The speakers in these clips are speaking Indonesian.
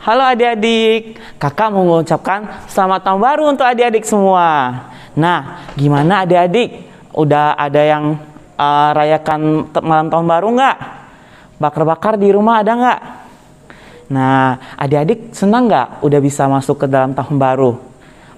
Halo adik-adik, kakak mau mengucapkan selamat tahun baru untuk adik-adik semua. Nah, gimana adik-adik? Udah ada yang rayakan malam tahun baru nggak? Bakar-bakar di rumah ada nggak? Nah, adik-adik senang nggak udah bisa masuk ke dalam tahun baru?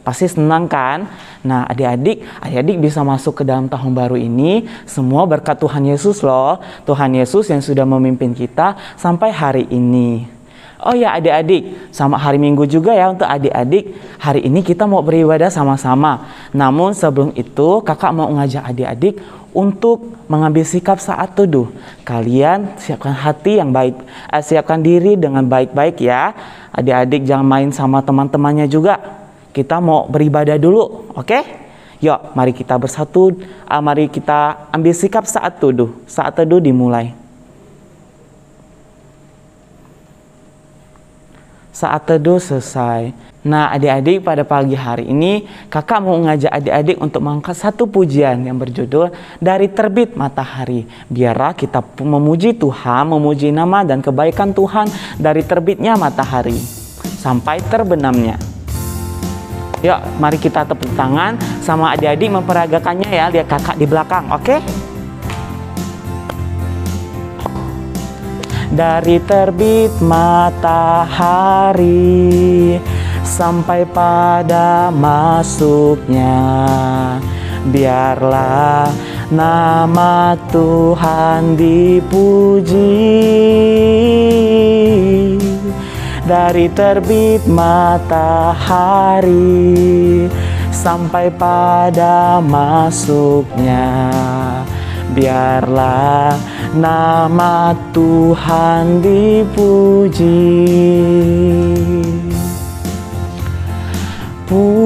Pasti senang kan? Nah, adik-adik bisa masuk ke dalam tahun baru ini semua berkat Tuhan Yesus loh. Tuhan Yesus yang sudah memimpin kita sampai hari ini. Oh ya adik-adik, sama hari Minggu juga ya untuk adik-adik. Hari ini kita mau beribadah sama-sama. Namun sebelum itu kakak mau ngajak adik-adik untuk mengambil sikap saat teduh. Kalian siapkan hati yang baik, siapkan diri dengan baik-baik ya. Adik-adik jangan main sama teman-temannya juga. Kita mau beribadah dulu, oke? Yuk, mari kita bersatu, mari kita ambil sikap saat teduh. Saat teduh dimulai. Saat teduh selesai. Nah adik-adik, pada pagi hari ini kakak mau ngajak adik-adik untuk mengangkat satu pujian yang berjudul Dari Terbit Matahari. Biarlah kita memuji Tuhan, memuji nama dan kebaikan Tuhan dari terbitnya matahari sampai terbenamnya. Yuk mari kita tepuk tangan sama adik-adik memperagakannya ya. Lihat kakak di belakang, oke? Dari terbit matahari sampai pada masuknya, biarlah nama Tuhan dipuji. Dari terbit matahari sampai pada masuknya, biarlah nama Tuhan dipuji. Puji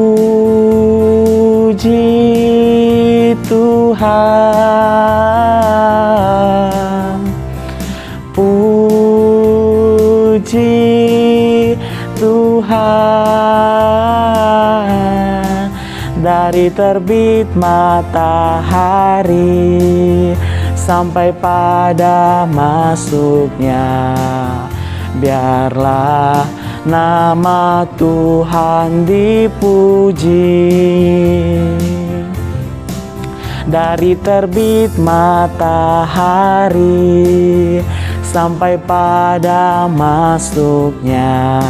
Tuhan, puji Tuhan. Dari terbit matahari sampai pada masuknya, biarlah nama Tuhan dipuji. Dari terbit matahari sampai pada masuknya,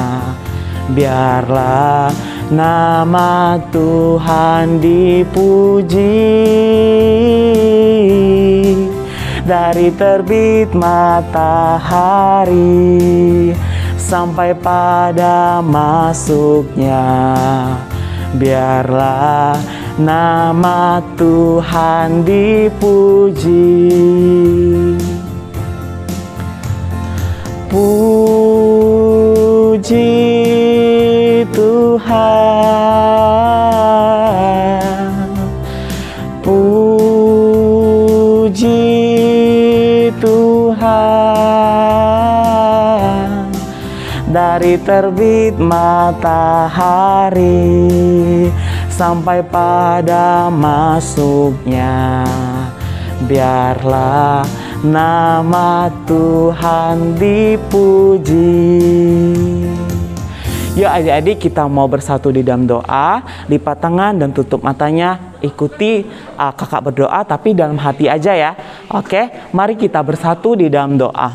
biarlah nama Tuhan dipuji. Dari terbit matahari sampai pada masuknya, biarlah nama Tuhan dipuji. Puji Tuhan, puji Tuhan. Dari terbit matahari sampai pada masuknya, biarlah nama Tuhan dipuji. Yuk adik-adik, kita mau bersatu di dalam doa. Lipat tangan dan tutup matanya. Ikuti kakak berdoa tapi dalam hati aja ya. Oke, mari kita bersatu di dalam doa.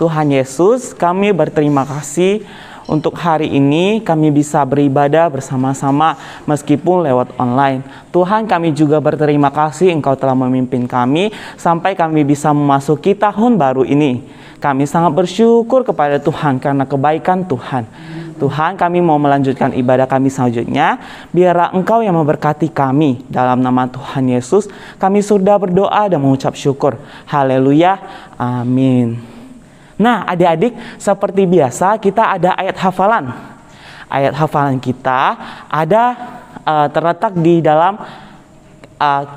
Tuhan Yesus, kami berterima kasih untuk hari ini kami bisa beribadah bersama-sama meskipun lewat online. Tuhan, kami juga berterima kasih Engkau telah memimpin kami sampai kami bisa memasuki tahun baru ini. Kami sangat bersyukur kepada Tuhan karena kebaikan Tuhan. Tuhan, kami mau melanjutkan ibadah kami selanjutnya. Biarlah Engkau yang memberkati kami. Dalam nama Tuhan Yesus, kami sudah berdoa dan mengucap syukur. Haleluya. Amin. Nah, adik-adik, seperti biasa kita ada ayat hafalan. Ayat hafalan kita ada terletak di dalam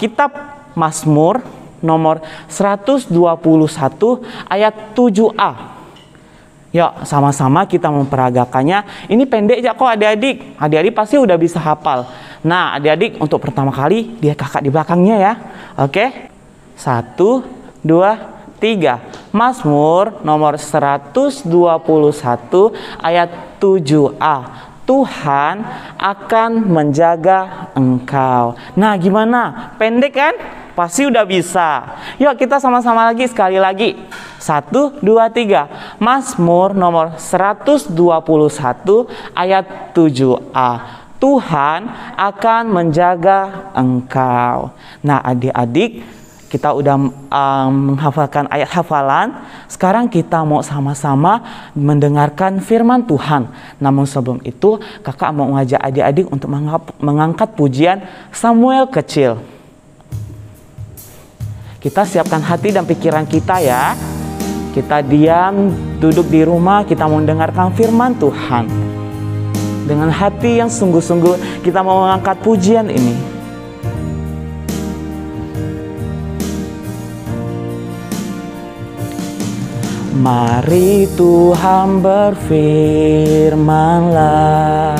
kitab Mazmur nomor 121 ayat 7a. Yuk, sama-sama kita memperagakannya. Ini pendek aja kok adik-adik. Adik-adik pasti udah bisa hafal. Nah, adik-adik untuk pertama kali, lihat kakak di belakangnya ya. Oke. 1, 2, 3. Mazmur nomor 121 ayat 7a. Tuhan akan menjaga engkau. Nah, gimana? Pendek kan? Pasti udah bisa. Yuk kita sama-sama lagi sekali lagi. 1, 2, 3. Mazmur nomor 121 ayat 7a. Tuhan akan menjaga engkau. Nah, adik-adik, kita udah menghafalkan ayat hafalan. Sekarang kita mau sama-sama mendengarkan firman Tuhan. Namun sebelum itu, kakak mau ngajak adik-adik untuk mengangkat pujian Samuel Kecil. Kita siapkan hati dan pikiran kita ya. Kita diam, duduk di rumah, kita mau mendengarkan firman Tuhan. Dengan hati yang sungguh-sungguh kita mau mengangkat pujian ini. Mari Tuhan berfirmanlah,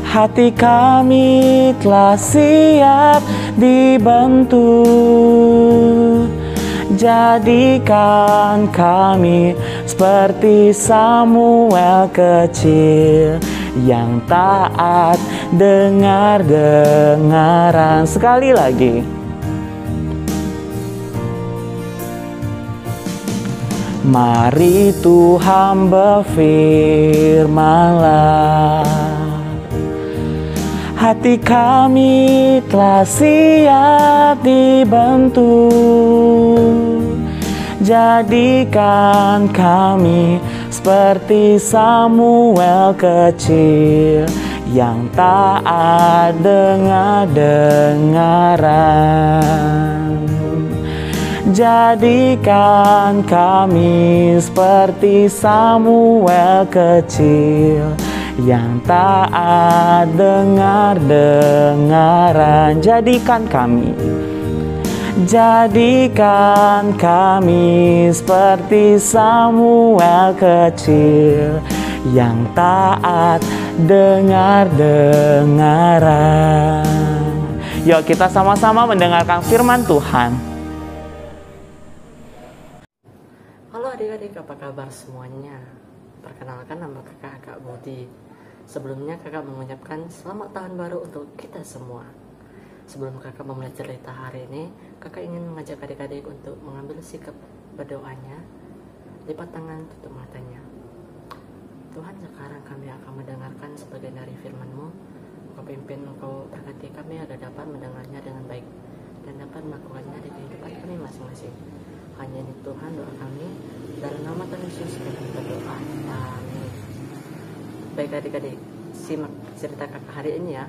hati kami telah siap dibentuk. Jadikan kami seperti Samuel kecil yang taat dengar-dengaran. Sekali lagi. Mari Tuhan berfirmanlah, hati kami telah siap dibentuk. Jadikan kami seperti Samuel kecil yang taat dengar-dengaran. Jadikan kami seperti Samuel kecil yang taat dengar-dengaran. Jadikan kami seperti Samuel kecil yang taat dengar-dengaran. Yuk kita sama-sama mendengarkan firman Tuhan. Halo adik-adik, apa kabar semuanya? Perkenalkan, nama kakak Budi. Sebelumnya kakak mengucapkan selamat tahun baru untuk kita semua. Sebelum kakak memulai cerita hari ini, kakak ingin mengajak adik-adik untuk mengambil sikap berdoanya. Lipat tangan, tutup matanya. Tuhan, sekarang kami akan mendengarkan sebagian dari firman-Mu. Engkau pimpin, Engkau berkati kami agar dapat mendengarnya dengan baik dan dapat melakukannya di kehidupan kami masing-masing. Hanya ini Tuhan doa kami, dalam nama Tuhan Yesus kami berdoa. Amin. Baik adik-adik, simak cerita kakak hari ini ya.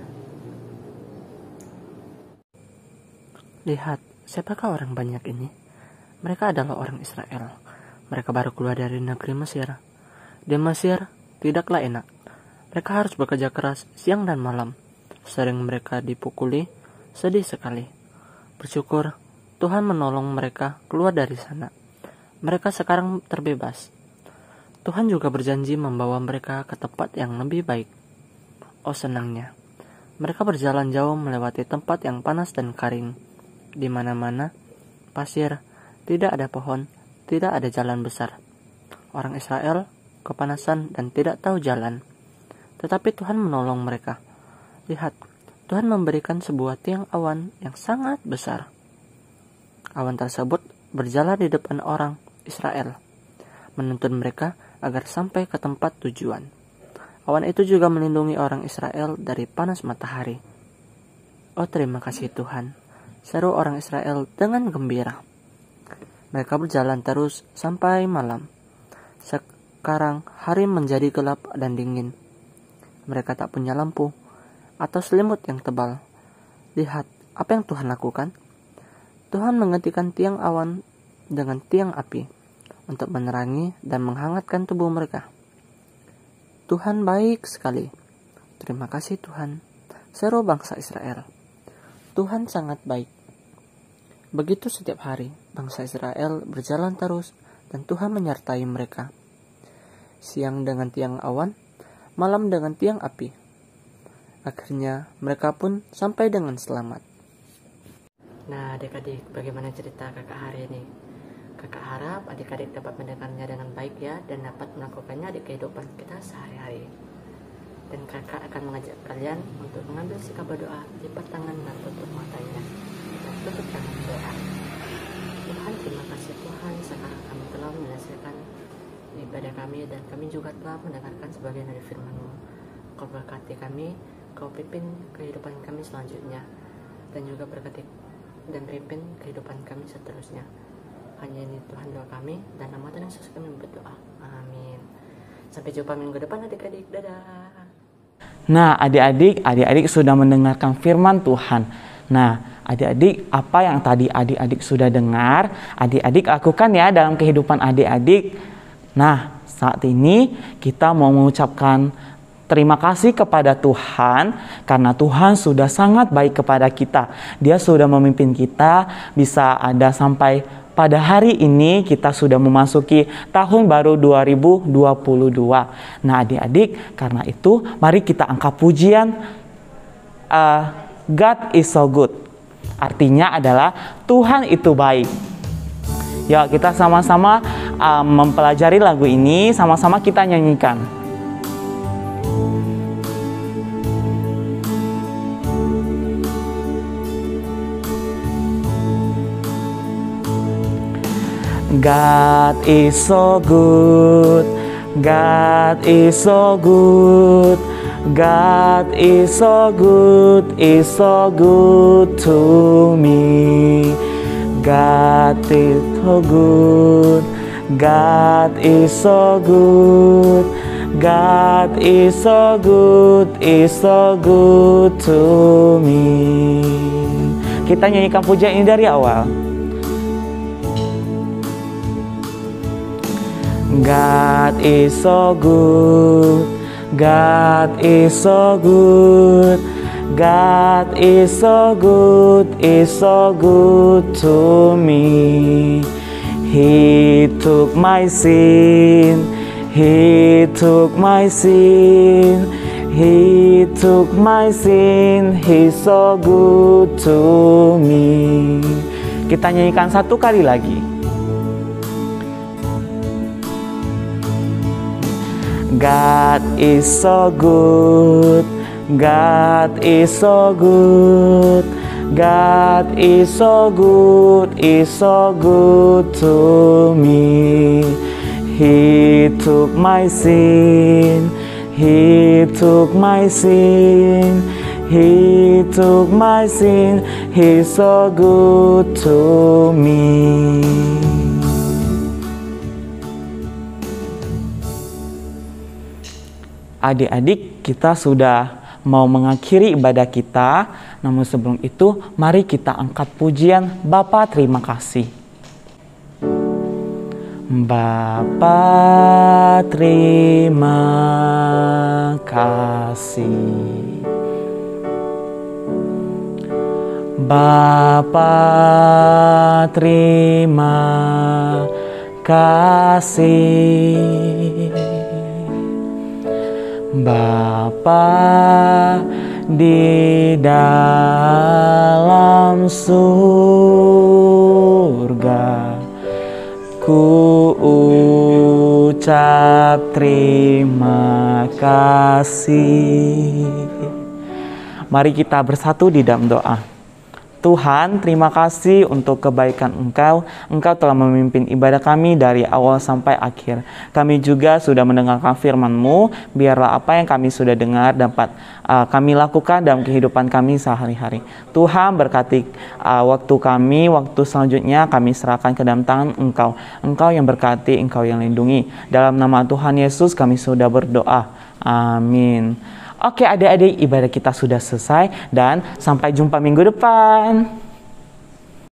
Lihat, siapakah orang banyak ini? Mereka adalah orang Israel. Mereka baru keluar dari negeri Mesir. Di Mesir tidaklah enak. Mereka harus bekerja keras siang dan malam. Sering mereka dipukuli, sedih sekali. Bersyukur Tuhan menolong mereka keluar dari sana. Mereka sekarang terbebas. Tuhan juga berjanji membawa mereka ke tempat yang lebih baik. Oh senangnya. Mereka berjalan jauh melewati tempat yang panas dan kering. Di mana-mana pasir, tidak ada pohon, tidak ada jalan besar. Orang Israel kepanasan dan tidak tahu jalan. Tetapi Tuhan menolong mereka. Lihat, Tuhan memberikan sebuah tiang awan yang sangat besar. Awan tersebut berjalan di depan orang Israel, menuntun mereka agar sampai ke tempat tujuan. Awan itu juga melindungi orang Israel dari panas matahari. Oh terima kasih Tuhan, seru orang Israel dengan gembira. Mereka berjalan terus sampai malam. Sekarang hari menjadi gelap dan dingin. Mereka tak punya lampu atau selimut yang tebal. Lihat apa yang Tuhan lakukan. Tuhan menggantikan tiang awan dengan tiang api untuk menerangi dan menghangatkan tubuh mereka. Tuhan baik sekali. Terima kasih Tuhan, seru bangsa Israel. Tuhan sangat baik. Begitu setiap hari, bangsa Israel berjalan terus dan Tuhan menyertai mereka. Siang dengan tiang awan, malam dengan tiang api. Akhirnya mereka pun sampai dengan selamat. Nah, adik-adik, bagaimana cerita kakak hari ini? Kakak harap adik-adik dapat mendengarnya dengan baik ya, dan dapat melakukannya di kehidupan kita sehari-hari. Dan kakak akan mengajak kalian untuk mengambil sikap berdoa, lipat tangan dan tutup matanya. Dan tutup tangan doa. Tuhan, terima kasih Tuhan, sekarang kami telah menyelesaikan ibadah kami, dan kami juga telah mendengarkan sebagian dari firman-Mu. Kau berkati kami, Kau pimpin kehidupan kami selanjutnya, dan juga berkati dan pimpin kehidupan kami seterusnya. Hanya ini Tuhan doa kami, dan nama Tuhan Yesus kami berdoa. Amin. Sampai jumpa minggu depan adik-adik. Dadah. Nah, adik-adik sudah mendengarkan firman Tuhan. Nah, adik-adik, apa yang tadi adik-adik sudah dengar, adik-adik lakukan ya dalam kehidupan adik-adik. Nah, saat ini kita mau mengucapkan terima kasih kepada Tuhan karena Tuhan sudah sangat baik kepada kita. Dia sudah memimpin kita bisa ada sampai pada hari ini kita sudah memasuki tahun baru 2022. Nah, adik-adik, karena itu mari kita angkat pujian God is so good. Artinya adalah Tuhan itu baik. Ya, kita sama-sama mempelajari lagu ini, sama-sama kita nyanyikan. God is so good, God is so good, God is so good to me. God is so good, God is so good, God is so good to me. Kita nyanyikan pujian ini dari awal. God is so good, God is so good, God is so good to me. He took my sin, He took my sin, He took my sin, He's so good to me. Kita nyanyikan satu kali lagi. God is so good, God is so good, God is so good to me. He took my sin, He took my sin, He took my sin, He's so good to me. Adik-adik, kita sudah mau mengakhiri ibadah kita. Namun sebelum itu, mari kita angkat pujian Bapa terima kasih. Bapa terima kasih. Bapa terima kasih. Bapa di dalam surga, ku ucap terima kasih. Mari kita bersatu di dalam doa. Tuhan, terima kasih untuk kebaikan Engkau. Engkau telah memimpin ibadah kami dari awal sampai akhir. Kami juga sudah mendengarkan firman-Mu. Biarlah apa yang kami sudah dengar dapat kami lakukan dalam kehidupan kami sehari-hari. Tuhan, berkati waktu kami, waktu selanjutnya kami serahkan ke dalam tangan Engkau. Engkau yang berkati, Engkau yang lindungi. Dalam nama Tuhan Yesus kami sudah berdoa. Amin. Oke adik-adik, ibadah kita sudah selesai dan sampai jumpa minggu depan.